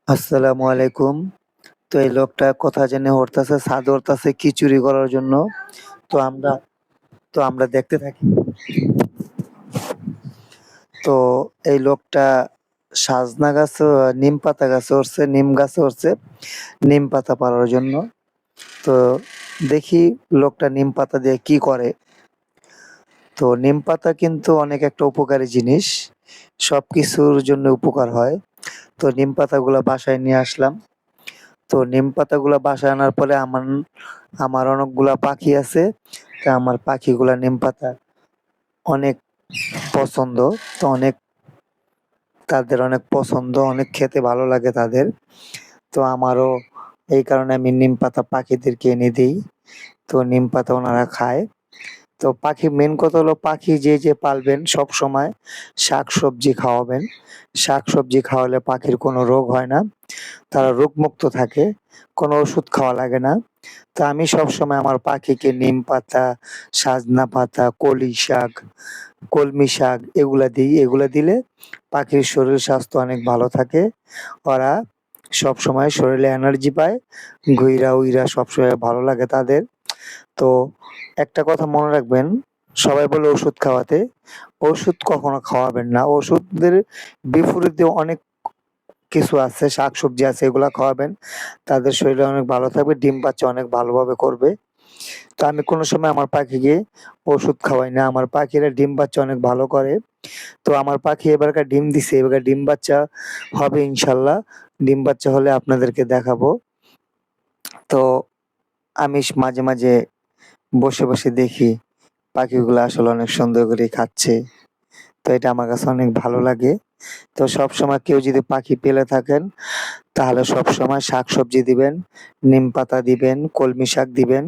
আসসালামু আলাইকুম। তো এই লোকটা কথা জেনে হরতাছে, ছাদ হরতাছে কি চুরি করার জন্য। তো আমরা তো আমরা দেখতে থাকি। তো এই লোকটা সাজনা গাছে নিম পাতা গাছে উঠছে, নিম গাছে উঠছে নিম পাতা পাড়ার জন্য। তো দেখি লোকটা নিম পাতা দিয়ে কি করে। তো নিম পাতা কিন্তু অনেক একটা উপকারী জিনিস। সবকিছুর জন্য উপকার হয়। তো নিম পাতাগুলা বাসায় নিয়ে আসলাম। তো নিম পাতাগুলা বাসায় আনার পরে আমার অনেকগুলা পাখি আছে। তা আমার পাখিগুলা নিম পাতা অনেক পছন্দ। তো তাদের অনেক পছন্দ, অনেক খেতে ভালো লাগে তাদের। তো আমারও এই কারণে আমি নিম পাতা পাখিদেরকে এনে দেই। তো নিম পাতা ওনারা খায়। তো পাখি মেইন কথা হলো পাখি যে পালবেন সবসময় শাকসবজি খাওয়াবেন। শাকসবজি খাওয়ালে পাখির কোনো রোগ হয় না। তারা রোগমুক্ত থাকে। কোনো ওষুধ খাওয়া লাগে না। তো আমি সবসময় আমার পাখিকে নিম পাতা, সাজনা পাতা, কলমি শাক এগুলা দিই। এগুলা দিলে পাখির শরীর স্বাস্থ্য অনেক ভালো থাকে। ওরা সবসময় শরীরে এনার্জি পায়। ঘুইরা-উইরা সবসময় ভালো লাগে তাদের। তো একটা কথা মনে রাখবেন, সবাই বলে ওষুধ খাওয়াতে, ওষুধ কখনো খাওয়াবেন না। ওষুধের বিপরীতে অনেক কিছু আছে, শাকসবজি আছে এগুলা খাওয়াবেন। তাদের শরীরে অনেক ভালো থাকবে, ডিম-বাচ্চা অনেক ভালোভাবে করবে। তো আমি কোনো সময় আমার পাখিকে ওষুধ খাওয়াই না। আমার পাখিরা ডিম-বাচ্চা অনেক ভালো করে। তো আমার পাখি এবারকার ডিম দিছে, এবারকার ডিম-বাচ্চা হবে ইনশাআল্লাহ। ডিম-বাচ্চা হলে আপনাদেরকে দেখাবো। তো আমি মাঝে মাঝে বসে দেখি পাখিগুলা আসলে অনেক সুন্দর করে খাচ্ছে। তো এটা আমার কাছে অনেক ভালো লাগে। তো সবসময় কেউ যদি পাখি পেলে থাকেন, তাহলে সবসময় শাকসবজি দিবেন, নিম পাতা দিবেন, কলমি শাক দিবেন।